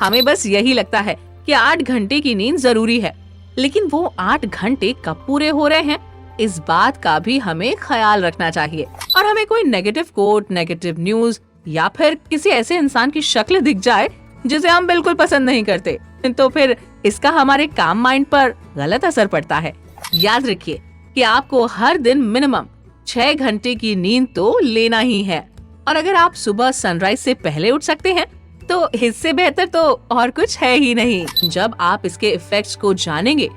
हमें बस यही लगता है कि 8 घंटे की नींद जरूरी है, लेकिन वो 8 घंटे कब पूरे हो रहे हैं, इस बात का भी हमें ख्याल रखना चाहिए। और हमें कोई नेगेटिव कोट, नेगेटिव न्यूज या फिर किसी ऐसे इंसान की शक्ल दिख जाए जिसे हम बिल्कुल पसंद नहीं करते, तो फिर इसका हमारे काम माइंड पर गलत असर पड़ता है। याद रखिए कि आपको हर दिन मिनिमम 6 घंटे की नींद तो लेना ही है। और अगर आप सुबह सनराइज से पहले उठ सकते हैं तो इससे बेहतर तो और कुछ है ही नहीं। जब आप इसके इफेक्ट्स को जानेंगे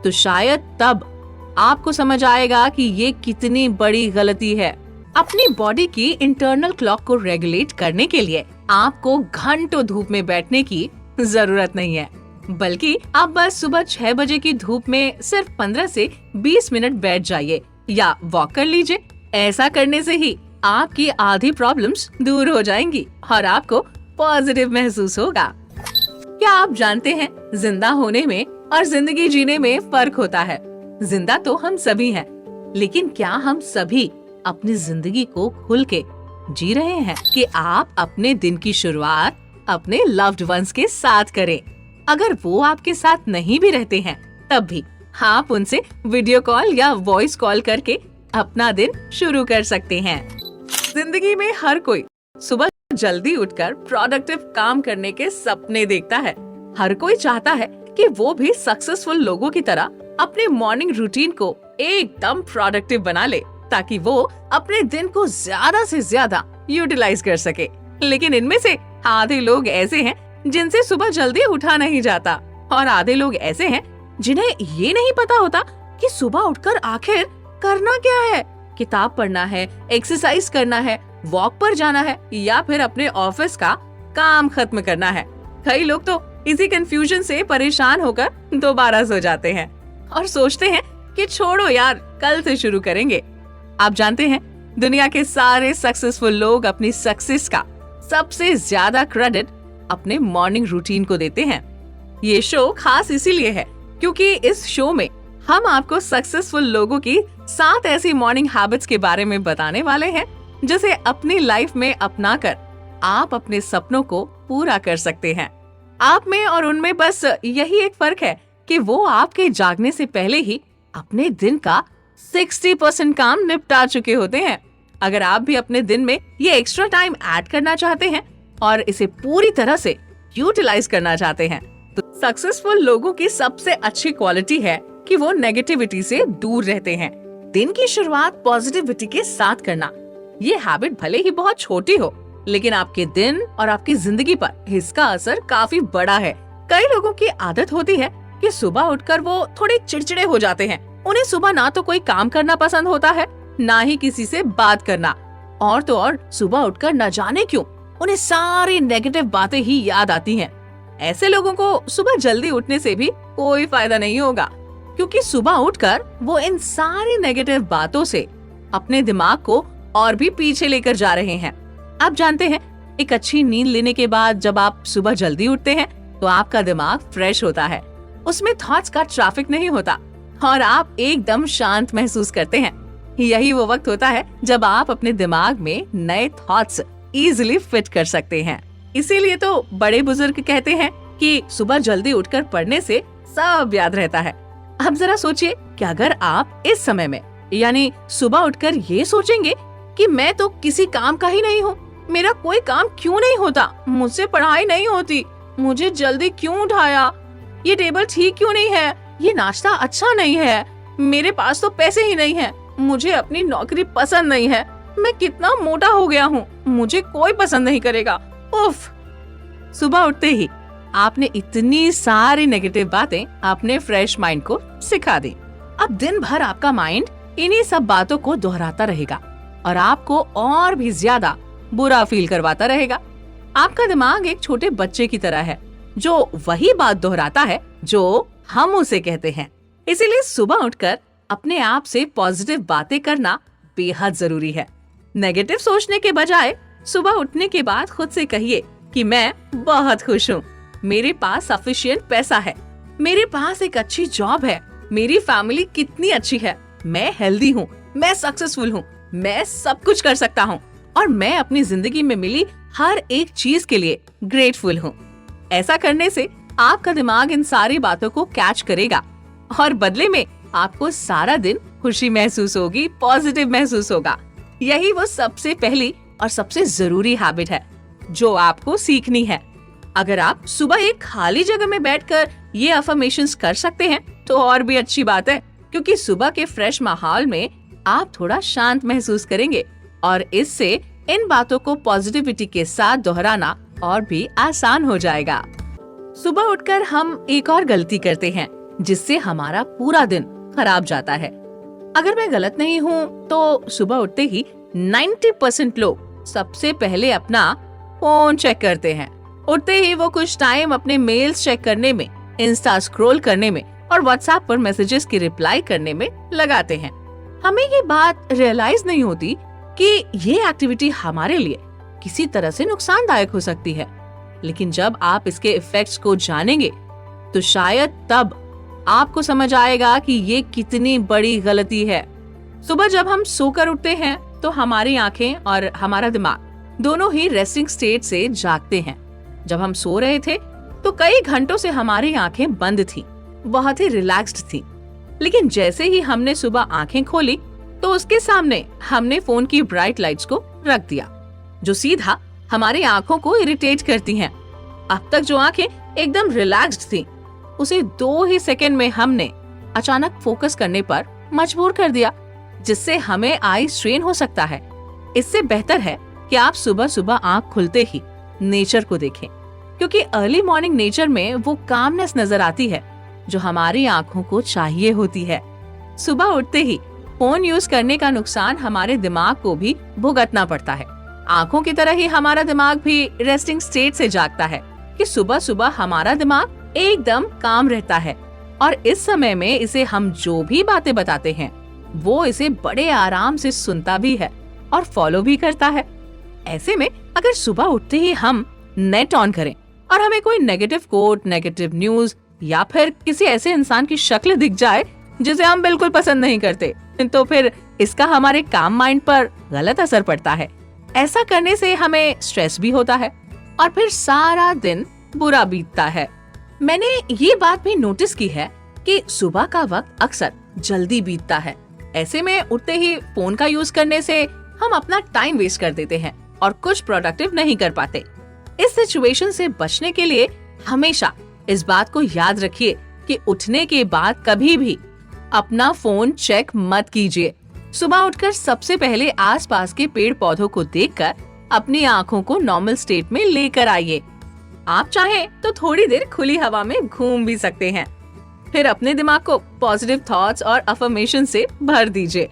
तो शायद तब आपको समझ आएगा कि ये कितनी बड़ी गलती है। अपनी बॉडी की इंटरनल क्लॉक को रेगुलेट करने के लिए आपको घंटों धूप में बैठने की जरूरत नहीं है, बल्कि आप बस सुबह 6 बजे की धूप में सिर्फ 15 से 20 मिनट बैठ जाइए या वॉक कर लीजिए। ऐसा करने से ही आपकी आधी प्रॉब्लम्स दूर हो जाएंगी और आपको पॉजिटिव महसूस होगा। क्या आप जानते हैं, जिंदा होने में और जिंदगी जीने में फर्क होता है। जिंदा तो हम सभी हैं, लेकिन क्या हम सभी अपनी जिंदगी को खुल के जी रहे हैं कि आप अपने दिन की शुरुआत अपने लव्ड वंस के साथ करें। अगर वो आपके साथ नहीं भी रहते हैं तब भी आप उनसे वीडियो कॉल या वॉइस कॉल करके अपना दिन शुरू कर सकते हैं। जिंदगी में हर कोई सुबह जल्दी उठकर प्रोडक्टिव काम करने के सपने देखता है। हर कोई चाहता है कि वो भी सक्सेसफुल लोगों की तरह अपने मॉर्निंग रूटीन को एकदम प्रोडक्टिव बना ले, ताकि वो अपने दिन को ज्यादा से ज्यादा यूटिलाइज कर सके। लेकिन इनमें से आधे लोग ऐसे हैं जिनसे सुबह जल्दी उठा नहीं जाता, और आधे लोग ऐसे हैं जिन्हें ये नहीं पता होता कि सुबह उठकर आखिर करना क्या है। किताब पढ़ना है, एक्सरसाइज करना है, वॉक पर जाना है या फिर अपने ऑफिस का काम खत्म करना है। कई लोग तो इसी कंफ्यूजन से परेशान होकर दोबारा सो जाते हैं और सोचते हैं कि छोड़ो यार, कल से शुरू करेंगे। आप जानते हैं, दुनिया के सारे सक्सेसफुल लोग अपनी सक्सेस का सबसे ज्यादा क्रेडिट अपने मॉर्निंग रूटीन को देते हैं। ये शो खास इसीलिए है क्योंकि इस शो में हम आपको सक्सेसफुल लोगों की 7 ऐसी मॉर्निंग हैबिट्स के बारे में बताने वाले हैं जिसे अपनी लाइफ में अपनाकर आप अपने सपनों को पूरा कर सकते हैं। आप में और उनमें बस यही एक फर्क है कि वो आपके जागने से पहले ही अपने दिन का 60% काम निपटा चुके होते हैं। अगर आप भी अपने दिन में ये एक्स्ट्रा टाइम ऐड करना चाहते हैं और इसे पूरी तरह से यूटिलाइज करना चाहते हैं, तो सक्सेसफुल लोगों की सबसे अच्छी क्वालिटी है कि वो नेगेटिविटी से दूर रहते हैं। दिन की शुरुआत पॉजिटिविटी के साथ करना, ये हैबिट भले ही बहुत छोटी हो, लेकिन आपके दिन और आपकी जिंदगी पर इसका असर काफी बड़ा है। कई लोगों की आदत होती है कि सुबह उठकर वो थोड़े चिड़चिड़े हो जाते हैं। उन्हें सुबह ना तो कोई काम करना पसंद होता है, ना ही किसी से बात करना, और तो और सुबह उठकर न जाने क्यों उन्हें सारी नेगेटिव बातें ही याद आती हैं। ऐसे लोगों को सुबह जल्दी उठने से भी कोई फायदा नहीं होगा, क्योंकि सुबह उठकर वो इन सारी नेगेटिव बातों से अपने दिमाग को और भी पीछे लेकर जा रहे हैं। आप जानते हैं, एक अच्छी नींद लेने के बाद जब आप सुबह जल्दी उठते हैं तो आपका दिमाग फ्रेश होता है, उसमें थॉट्स का ट्रैफिक नहीं होता और आप एकदम शांत महसूस करते हैं। यही वो वक्त होता है जब आप अपने दिमाग में नए थॉट्स इजीली फिट कर सकते हैं। इसीलिए तो बड़े बुजुर्ग कहते हैं कि सुबह जल्दी उठकर पढ़ने से सब याद रहता है। अब जरा सोचिए कि अगर आप इस समय में यानी सुबह उठकर ये सोचेंगे कि मैं तो किसी काम का ही नहीं हूँ, मेरा कोई काम क्यों नहीं होता, मुझसे पढ़ाई नहीं होती, मुझे जल्दी क्यों उठाया, ये टेबल ठीक क्यों नहीं है, ये नाश्ता अच्छा नहीं है, मेरे पास तो पैसे ही नहीं है, मुझे अपनी नौकरी पसंद नहीं है, मैं कितना मोटा हो गया हूँ, मुझे कोई पसंद नहीं करेगा, उफ। सुबह उठते ही आपने इतनी सारी नेगेटिव बातें अपने फ्रेश माइंड को सिखा दी। अब दिन भर आपका माइंड इन्हीं सब बातों को दोहराता रहेगा और आपको और भी ज्यादा बुरा फील करवाता रहेगा। आपका दिमाग एक छोटे बच्चे की तरह है जो वही बात दोहराता है जो हम उसे कहते हैं। इसीलिए सुबह उठकर अपने आप से पॉजिटिव बातें करना बेहद जरूरी है। नेगेटिव सोचने के बजाय सुबह उठने के बाद खुद से कहिए कि मैं बहुत खुश हूँ, मेरे पास सफिशिएंट पैसा है, मेरे पास एक अच्छी जॉब है, मेरी फैमिली कितनी अच्छी है, मैं हेल्दी हूँ, मैं सक्सेसफुल हूँ, मैं सब कुछ कर सकता हूँ और मैं अपनी जिंदगी में मिली हर एक चीज के लिए ग्रेटफुल हूँ। ऐसा करने से आपका दिमाग इन सारी बातों को कैच करेगा और बदले में आपको सारा दिन खुशी महसूस होगी, पॉजिटिव महसूस होगा। यही वो सबसे पहली और सबसे जरूरी हैबिट है जो आपको सीखनी है। अगर आप सुबह एक खाली जगह में बैठकर ये अफर्मेशंस कर सकते हैं तो और भी अच्छी बात है, क्योंकि सुबह के फ्रेश माहौल में आप थोड़ा शांत महसूस करेंगे और इससे इन बातों को पॉजिटिविटी के साथ दोहराना और भी आसान हो जाएगा। सुबह उठकर हम एक और गलती करते हैं जिससे हमारा पूरा दिन खराब जाता है। अगर मैं गलत नहीं हूँ तो सुबह उठते ही 90% लोग सबसे पहले अपना फोन चेक करते हैं। उठते ही वो कुछ टाइम अपने मेल्स चेक करने में, इंस्टा स्क्रॉल करने में और व्हाट्सएप पर मैसेजेस की रिप्लाई करने में लगाते हैं। हमें ये बात रियलाइज नहीं होती कि ये एक्टिविटी हमारे लिए किसी तरह से नुकसानदायक हो सकती है, लेकिन जब आप इसके इफेक्ट्स को जानेंगे तो शायद तब आपको समझ आएगा कि ये कितनी बड़ी गलती है। सुबह जब हम सोकर उठते हैं तो हमारी आंखें और हमारा दिमाग दोनों ही रेस्टिंग स्टेट से जागते हैं। जब हम सो रहे थे तो कई घंटों से हमारी आंखें बंद थीं, बहुत ही रिलैक्स्ड थीं। लेकिन जैसे ही हमने सुबह आंखें खोली तो उसके सामने हमने फोन की ब्राइट लाइट्स को रख दिया, जो सीधा हमारी आंखों को इरिटेट करती हैं। अब तक जो आंखें एकदम रिलैक्स्ड थीं, उसे 2 ही सेकंड में हमने अचानक फोकस करने पर मजबूर कर दिया, जिससे हमें आई स्ट्रेन हो सकता है। इससे बेहतर है कि आप सुबह सुबह आंख खुलते ही नेचर को देखें, क्योंकि अर्ली मॉर्निंग नेचर में वो कामनेस नजर आती है जो हमारी आंखों को चाहिए होती है। सुबह उठते ही फोन यूज करने का नुकसान हमारे दिमाग को भी भुगतना पड़ता है। आंखों की तरह ही हमारा दिमाग भी रेस्टिंग स्टेट से जागता है कि सुबह सुबह हमारा दिमाग एकदम काम रहता है और इस समय में इसे हम जो भी बातें बताते हैं वो इसे बड़े आराम से सुनता भी है और फॉलो भी करता है। ऐसे में अगर सुबह उठते ही हम नेट ऑन करें और हमें कोई नेगेटिव कोट, नेगेटिव न्यूज या फिर किसी ऐसे इंसान की शक्ल दिख जाए जिसे हम बिल्कुल पसंद नहीं करते, तो फिर इसका हमारे काम माइंड पर गलत असर पड़ता है। ऐसा करने से हमें स्ट्रेस भी होता है और फिर सारा दिन बुरा बीतता है। मैंने ये बात भी नोटिस की है कि सुबह का वक्त अक्सर जल्दी बीतता है। ऐसे में उठते ही फोन का यूज करने से हम अपना टाइम वेस्ट कर देते हैं और कुछ प्रोडक्टिव नहीं कर पाते। इस सिचुएशन से बचने के लिए हमेशा इस बात को याद रखिए कि उठने के बाद कभी भी अपना फोन चेक मत कीजिए। सुबह उठकर सबसे पहले आसपास के पेड़ पौधों को देखकर अपनी आंखों को नॉर्मल स्टेट में लेकर आइए। आप चाहें तो थोड़ी देर खुली हवा में घूम भी सकते हैं। फिर अपने दिमाग को पॉजिटिव थॉट्स और अफर्मेशन से भर दीजिए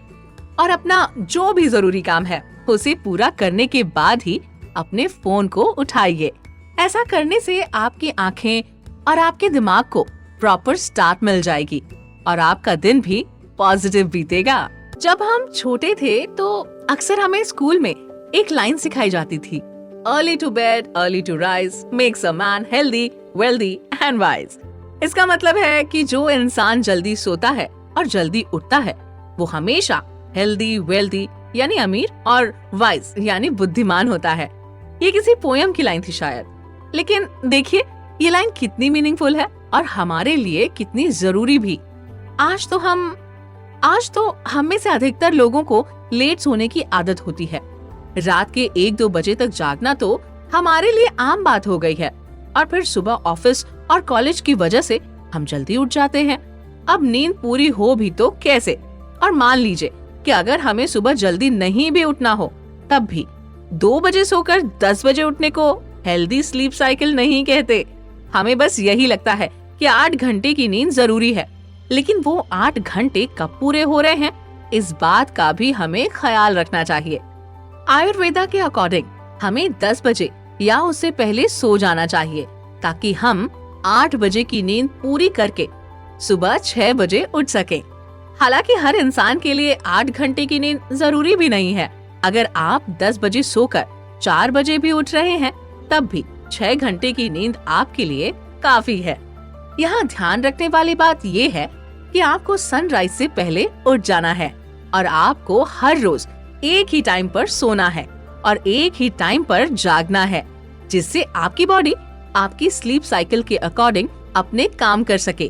और अपना जो भी जरूरी काम है उसे पूरा करने के बाद ही अपने फोन को उठाइए। ऐसा करने से आपकी आंखें और आपके दिमाग को प्रॉपर स्टार्ट मिल जाएगी और आपका दिन भी पॉजिटिव बीतेगा। जब हम छोटे थे तो अक्सर हमें स्कूल में एक लाइन सिखाई जाती थी, early to bed early to rise makes a man healthy wealthy and wise. इसका मतलब है कि जो इंसान जल्दी सोता है और जल्दी उठता है वो हमेशा हेल्दी, वेल्दी यानी अमीर और वाइज यानी बुद्धिमान होता है। ये किसी पोयम की लाइन थी शायद, लेकिन देखिए ये लाइन कितनी मीनिंगफुल है और हमारे लिए कितनी जरूरी भी। आज तो हम में से अधिकतर लोगों को लेट सोने की आदत होती है। रात के 1-2 बजे तक जागना तो हमारे लिए आम बात हो गई है और फिर सुबह ऑफिस और कॉलेज की वजह से हम जल्दी उठ जाते हैं। अब नींद पूरी हो भी तो कैसे? और मान लीजिए कि अगर हमें सुबह जल्दी नहीं भी उठना हो तब भी 2 बजे सोकर 10 बजे उठने को हेल्दी स्लीप साइकिल नहीं कहते। हमें बस यही लगता है कि 8 घंटे की नींद जरूरी है, लेकिन वो 8 घंटे कब पूरे हो रहे हैं इस बात का भी हमें ख्याल रखना चाहिए। आयुर्वेदा के अकॉर्डिंग हमें 10 बजे या उससे पहले सो जाना चाहिए ताकि हम 8 बजे की नींद पूरी करके सुबह 6 बजे उठ सके। हालांकि हर इंसान के लिए 8 घंटे की नींद जरूरी भी नहीं है। अगर आप 10 बजे सोकर 4 बजे भी उठ रहे हैं तब भी 6 घंटे की नींद आपके लिए काफी है। यहाँ ध्यान रखने वाली बात ये है कि आपको सनराइज से पहले उठ जाना है और आपको हर रोज एक ही टाइम पर सोना है और एक ही टाइम पर जागना है, जिससे आपकी बॉडी आपकी स्लीप साइकिल के अकॉर्डिंग अपने काम कर सके।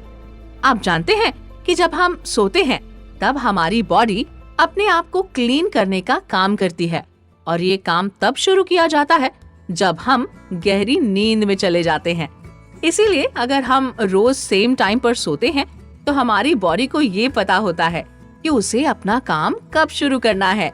आप जानते हैं कि जब हम सोते हैं तब हमारी बॉडी अपने आप को क्लीन करने का काम करती है और ये काम तब शुरू किया जाता है जब हम गहरी नींद में चले जाते हैं। इसीलिए अगर हम रोज सेम टाइम पर सोते हैं तो हमारी बॉडी को ये पता होता है कि उसे अपना काम कब शुरू करना है।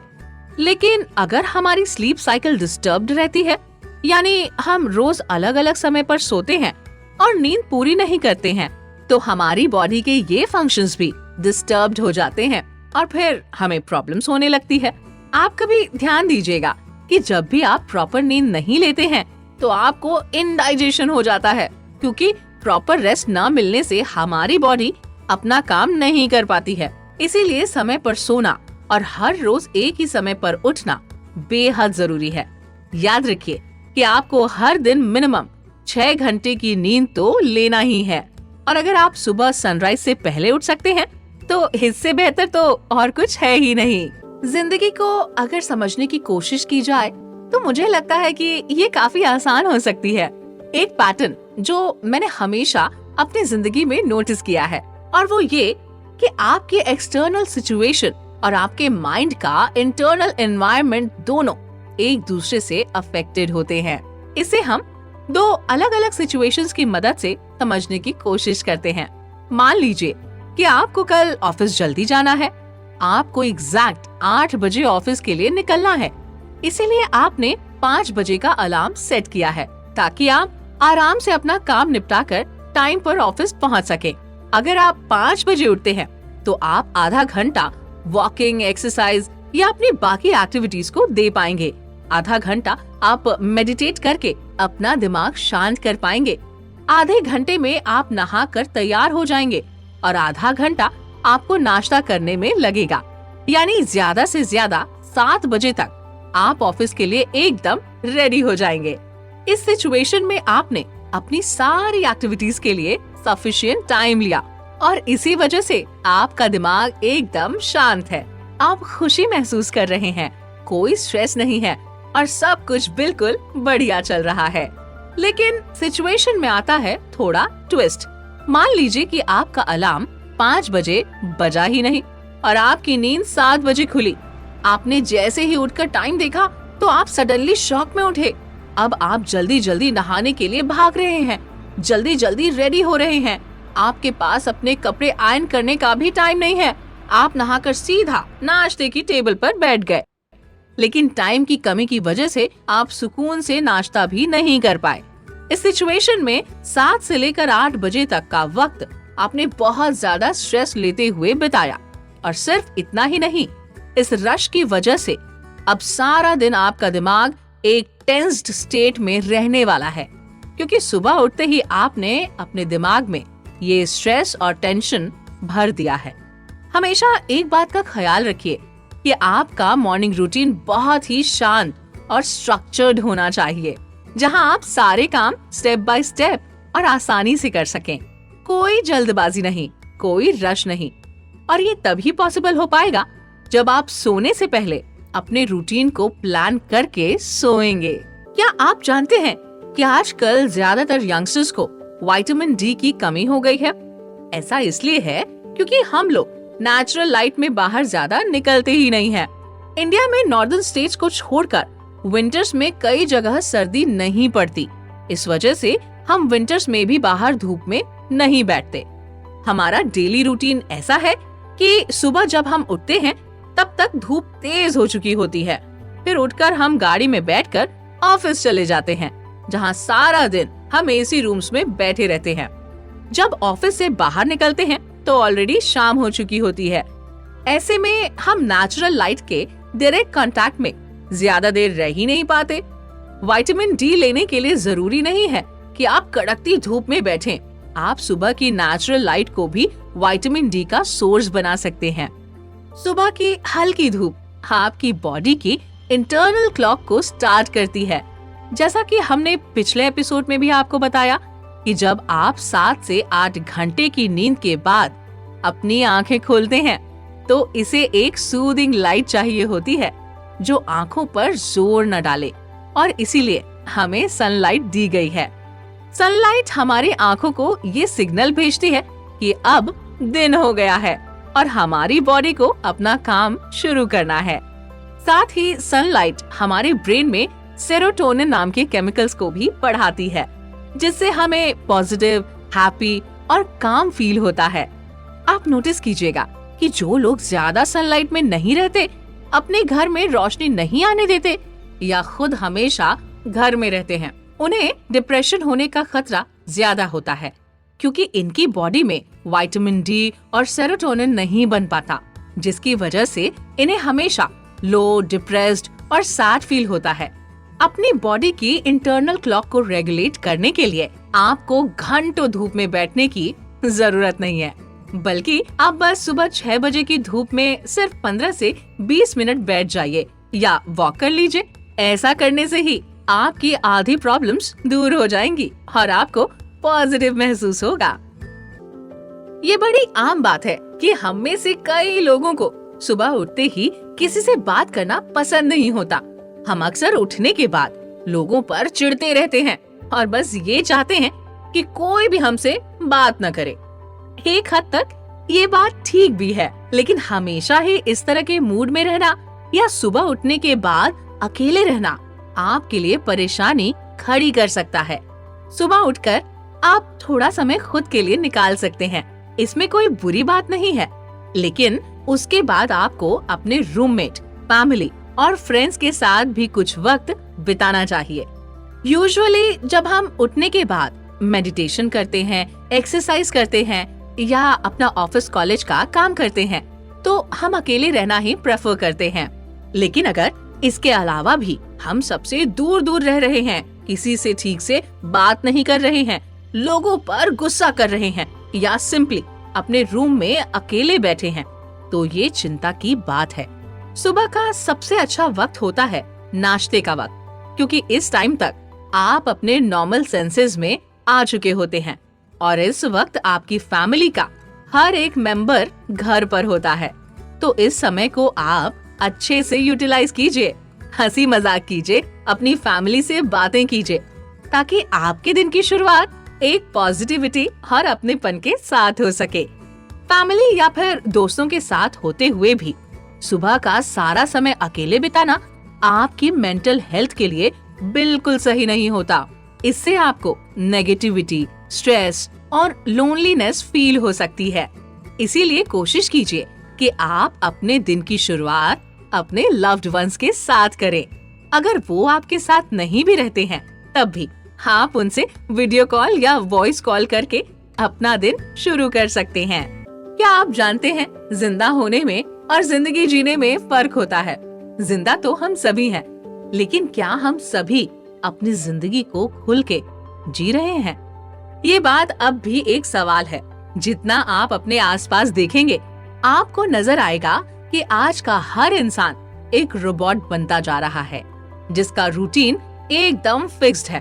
लेकिन अगर हमारी स्लीप साइकिल डिस्टर्ब्ड रहती है, यानी हम रोज अलग अलग समय पर सोते हैं और नींद पूरी नहीं करते हैं, तो हमारी बॉडी के ये फंक्शंस भी डिस्टर्ब्ड हो जाते हैं और फिर हमें प्रॉब्लम्स होने लगती है। आप कभी ध्यान दीजिएगा कि जब भी आप प्रॉपर नींद नहीं लेते हैं तो आपको इनडाइजेशन हो जाता है, क्योंकि प्रॉपर रेस्ट न मिलने से हमारी बॉडी अपना काम नहीं कर पाती है। इसीलिए समय पर सोना और हर रोज एक ही समय पर उठना बेहद जरूरी है। याद रखिए कि आपको हर दिन मिनिमम 6 घंटे की नींद तो लेना ही है, और अगर आप सुबह सनराइज से पहले उठ सकते हैं तो इससे बेहतर तो और कुछ है ही नहीं। जिंदगी को अगर समझने की कोशिश की जाए तो मुझे लगता है कि ये काफी आसान हो सकती है। एक पैटर्न जो मैंने हमेशा अपनी जिंदगी में नोटिस किया है, और वो ये कि आपके एक्सटर्नल सिचुएशन और आपके माइंड का इंटरनल एनवायरनमेंट दोनों एक दूसरे से अफेक्टेड होते हैं। इसे हम 2 अलग अलग सिचुएशंस की मदद से समझने की कोशिश करते हैं। मान लीजिए कि आपको कल ऑफिस जल्दी जाना है, आपको एग्जैक्ट 8 बजे ऑफिस के लिए निकलना है, इसीलिए आपने 5 बजे का अलार्म सेट किया है ताकि आप आराम से अपना काम निपटाकर टाइम पर ऑफिस पहुंच सके। अगर आप 5 बजे उठते हैं तो आप आधा घंटा वॉकिंग, एक्सरसाइज या अपनी बाकी एक्टिविटीज को दे पाएंगे। आधा घंटा आप मेडिटेट करके अपना दिमाग शांत कर पाएंगे। आधे घंटे में आप नहाकर तैयार हो जाएंगे और आधा घंटा आपको नाश्ता करने में लगेगा। यानी ज्यादा से ज्यादा 7 बजे तक आप ऑफिस के लिए एकदम रेडी हो जाएंगे। इस सिचुएशन में आपने अपनी सारी एक्टिविटीज के लिए सफिशिएंट टाइम लिया और इसी वजह से आपका दिमाग एकदम शांत है। आप खुशी महसूस कर रहे हैं, कोई स्ट्रेस नहीं है और सब कुछ बिल्कुल बढ़िया चल रहा है। लेकिन सिचुएशन में आता है थोड़ा ट्विस्ट। मान लीजिए कि आपका अलार्म 5 बजे बजा ही नहीं और आपकी नींद 7 बजे खुली। आपने जैसे ही उठकर टाइम देखा तो आप सडनली शॉक में उठे। अब आप जल्दी जल्दी नहाने के लिए भाग रहे हैं, जल्दी जल्दी रेडी हो रहे हैं। आपके पास अपने कपड़े आयरन करने का भी टाइम नहीं है। आप नहाकर सीधा नाश्ते की टेबल पर बैठ गए, लेकिन टाइम की कमी की वजह से आप सुकून से नाश्ता भी नहीं कर पाए। इस सिचुएशन में 7 से लेकर 8 बजे तक का वक्त आपने बहुत ज्यादा स्ट्रेस लेते हुए बिताया, और सिर्फ इतना ही नहीं, इस रश की वजह से अब सारा दिन आपका दिमाग एक टेंस्ड स्टेट में रहने वाला है, क्योंकि सुबह उठते ही आपने अपने दिमाग में ये स्ट्रेस और टेंशन भर दिया है। हमेशा एक बात का ख्याल रखिए कि आपका मॉर्निंग रूटीन बहुत ही शांत और स्ट्रक्चर्ड होना चाहिए, जहां आप सारे काम स्टेप बाय स्टेप और आसानी से कर सकें। कोई जल्दबाजी नहीं, कोई रश नहीं, और ये तभी पॉसिबल हो पाएगा जब आप सोने से पहले अपने रूटीन को प्लान करके सोएंगे। क्या आप जानते हैं कि आजकल ज्यादातर यंगस्टर्स को विटामिन डी की कमी हो गई है? ऐसा इसलिए है क्योंकि हम लोग नेचुरल लाइट में बाहर ज्यादा निकलते ही नहीं हैं। इंडिया में नॉर्दर्न स्टेट्स को छोड़कर विंटर्स में कई जगह सर्दी नहीं पड़ती। इस वजह से हम विंटर्स में भी बाहर धूप में नहीं बैठते। हमारा डेली रूटीन ऐसा है कि सुबह जब हम उठते हैं तब तक धूप तेज हो चुकी होती है। फिर उठकर हम गाड़ी में बैठकर ऑफिस चले जाते हैं, जहां सारा दिन हम एसी रूम्स में बैठे रहते हैं। जब ऑफिस से बाहर निकलते हैं तो ऑलरेडी शाम हो चुकी होती है। ऐसे में हम नेचुरल लाइट के डायरेक्ट कांटेक्ट में ज्यादा देर रह ही नहीं पाते। विटामिन डी लेने के लिए जरूरी नहीं है कि आप कड़कती धूप में बैठें। आप सुबह की नेचुरल लाइट को भी विटामिन डी का सोर्स बना सकते हैं। सुबह की हल्की धूप आपकी बॉडी की इंटरनल क्लॉक को स्टार्ट करती है। जैसा कि हमने पिछले एपिसोड में भी आपको बताया कि जब आप 7 से 8 घंटे की नींद के बाद अपनी आंखें खोलते हैं तो इसे एक सूदिंग लाइट चाहिए होती है जो आंखों पर जोर न डाले, और इसीलिए हमें सनलाइट दी गई है। सनलाइट हमारी आंखों को ये सिग्नल भेजती है कि अब दिन हो गया है और हमारी बॉडी को अपना काम शुरू करना है। साथ ही सनलाइट हमारे ब्रेन में सेरोटोनिन नाम के केमिकल्स को भी बढ़ाती है, जिससे हमें पॉजिटिव, हैप्पी और काम फील होता है। आप नोटिस कीजिएगा कि जो लोग ज्यादा सनलाइट में नहीं रहते, अपने घर में रोशनी नहीं आने देते या खुद हमेशा घर में रहते हैं, उन्हें डिप्रेशन होने का खतरा ज्यादा होता है, क्योंकि इनकी बॉडी में विटामिन डी और सेरोटोनिन नहीं बन पाता, जिसकी वजह से इन्हें हमेशा लो, डिप्रेस्ड और सैड फील होता है। अपनी बॉडी की इंटरनल क्लॉक को रेगुलेट करने के लिए आपको घंटों धूप में बैठने की जरूरत नहीं है, बल्कि आप बस सुबह 6 बजे की धूप में सिर्फ 15 से 20 मिनट बैठ जाइए या वॉक कर लीजिए। ऐसा करने से ही आपकी आधी प्रॉब्लम्स दूर हो जाएंगी और आपको पॉजिटिव महसूस होगा। ये बड़ी आम बात है कि हम में से कई लोगों को सुबह उठते ही किसी से बात करना पसंद नहीं होता। हम अक्सर उठने के बाद लोगों पर चिढ़ते रहते हैं और बस ये चाहते हैं कि कोई भी हमसे बात न करे। एक हद तक ये बात ठीक भी है, लेकिन हमेशा ही इस तरह के मूड में रहना या सुबह उठने के बाद अकेले रहना आपके लिए परेशानी खड़ी कर सकता है। सुबह उठकर आप थोड़ा समय खुद के लिए निकाल सकते हैं, इसमें कोई बुरी बात नहीं है, लेकिन उसके बाद आपको अपने रूममेट, फैमिली और फ्रेंड्स के साथ भी कुछ वक्त बिताना चाहिए। यूजुअली जब हम उठने के बाद मेडिटेशन करते हैं, एक्सरसाइज करते हैं या अपना ऑफिस कॉलेज का काम करते हैं, तो हम अकेले रहना ही प्रेफर करते हैं। लेकिन अगर इसके अलावा भी हम सबसे दूर दूर रह रहे हैं, किसी से ठीक से बात नहीं कर रहे हैं, लोगों पर गुस्सा कर रहे हैं या सिंपली अपने रूम में अकेले बैठे हैं, तो ये चिंता की बात है। सुबह का सबसे अच्छा वक्त होता है नाश्ते का वक्त, क्योंकि इस टाइम तक आप अपने नॉर्मल सेंसेस में आ चुके होते हैं और इस वक्त आपकी फैमिली का हर एक मेंबर घर पर होता है। तो इस समय को आप अच्छे से यूटिलाइज कीजिए, हंसी मजाक कीजिए, अपनी फैमिली से बातें कीजिए, ताकि आपके दिन की शुरुआत एक पॉजिटिविटी और अपनेपन के साथ हो सके। फैमिली या फिर दोस्तों के साथ होते हुए भी सुबह का सारा समय अकेले बिताना आपकी मेंटल हेल्थ के लिए बिल्कुल सही नहीं होता। इससे आपको नेगेटिविटी, स्ट्रेस और लोनलीनेस फील हो सकती है। इसीलिए कोशिश कीजिए कि आप अपने दिन की शुरुआत अपने लव्ड वंस के साथ करें। अगर वो आपके साथ नहीं भी रहते हैं, तब भी आप उनसे वीडियो कॉल या वॉइस कॉल करके अपना दिन शुरू कर सकते हैं। क्या आप जानते हैं, जिंदा होने में और जिंदगी जीने में फर्क होता है। जिंदा तो हम सभी हैं, लेकिन क्या हम सभी अपनी जिंदगी को खुल के जी रहे हैं? ये बात अब भी एक सवाल है। जितना आप अपने आसपास देखेंगे, आपको नजर आएगा कि आज का हर इंसान एक रोबोट बनता जा रहा है, जिसका रूटीन एकदम फिक्स्ड है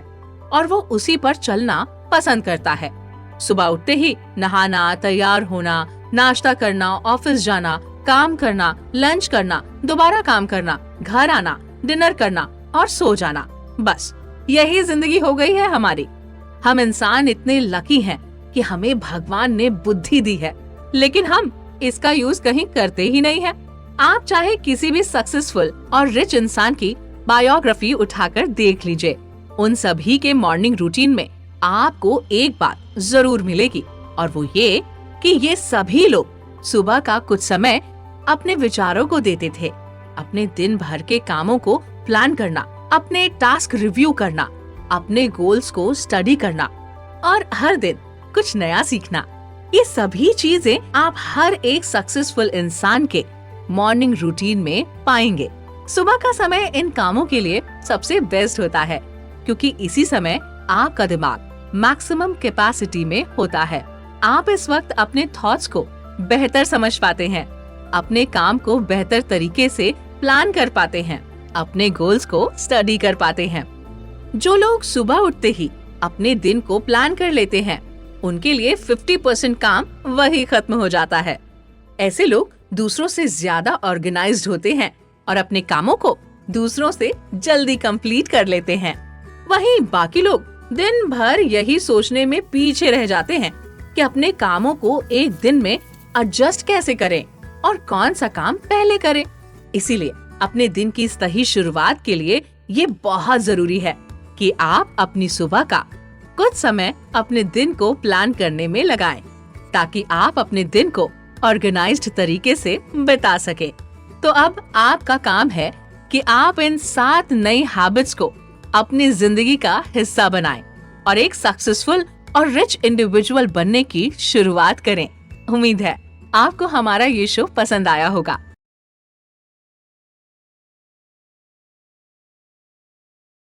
और वो उसी पर चलना पसंद करता है। सुबह उठते ही नहाना, तैयार होना, नाश्ता करना, ऑफिस जाना, काम करना, लंच करना, दोबारा काम करना, घर आना, डिनर करना और सो जाना, बस यही जिंदगी हो गई है हमारी। हम इंसान इतने लकी हैं कि हमें भगवान ने बुद्धि दी है, लेकिन हम इसका यूज कहीं करते ही नहीं है। आप चाहे किसी भी सक्सेसफुल और रिच इंसान की बायोग्राफी उठाकर देख लीजिए, उन सभी के मॉर्निंग रूटीन में आपको एक बात जरूर मिलेगी, और वो ये कि ये सभी लोग सुबह का कुछ समय अपने विचारों को देते थे, अपने दिन भर के कामों को प्लान करना, अपने टास्क रिव्यू करना, अपने गोल्स को स्टडी करना और हर दिन कुछ नया सीखना। ये सभी चीजें आप हर एक सक्सेसफुल इंसान के मॉर्निंग रूटीन में पाएंगे। सुबह का समय इन कामों के लिए सबसे बेस्ट होता है, क्योंकि इसी समय आपका दिमाग मैक्सिमम कैपेसिटी में होता है। आप इस वक्त अपने थॉट्स को बेहतर समझ पाते हैं, अपने काम को बेहतर तरीके से प्लान कर पाते हैं, अपने गोल्स को स्टडी कर पाते हैं। जो लोग सुबह उठते ही अपने दिन को प्लान कर लेते हैं, उनके लिए 50% काम वही खत्म हो जाता है। ऐसे लोग दूसरों से ज्यादा ऑर्गेनाइज्ड होते हैं और अपने कामों को दूसरों से जल्दी कंप्लीट कर लेते हैं। वहीं बाकी लोग दिन भर यही सोचने में पीछे रह जाते हैं कि अपने कामों को एक दिन में एडजस्ट कैसे करें और कौन सा काम पहले करें। इसीलिए अपने दिन की सही शुरुआत के लिए ये बहुत जरूरी है कि आप अपनी सुबह का कुछ समय अपने दिन को प्लान करने में लगाएं, ताकि आप अपने दिन को ऑर्गेनाइज्ड तरीके से बिता सके। तो अब आपका काम है कि आप इन 7 नई हैबिट्स को अपनी जिंदगी का हिस्सा बनाएं और एक सक्सेसफुल और रिच इंडिविजुअल बनने की शुरुआत करें। उम्मीद है आपको हमारा ये शो पसंद आया होगा।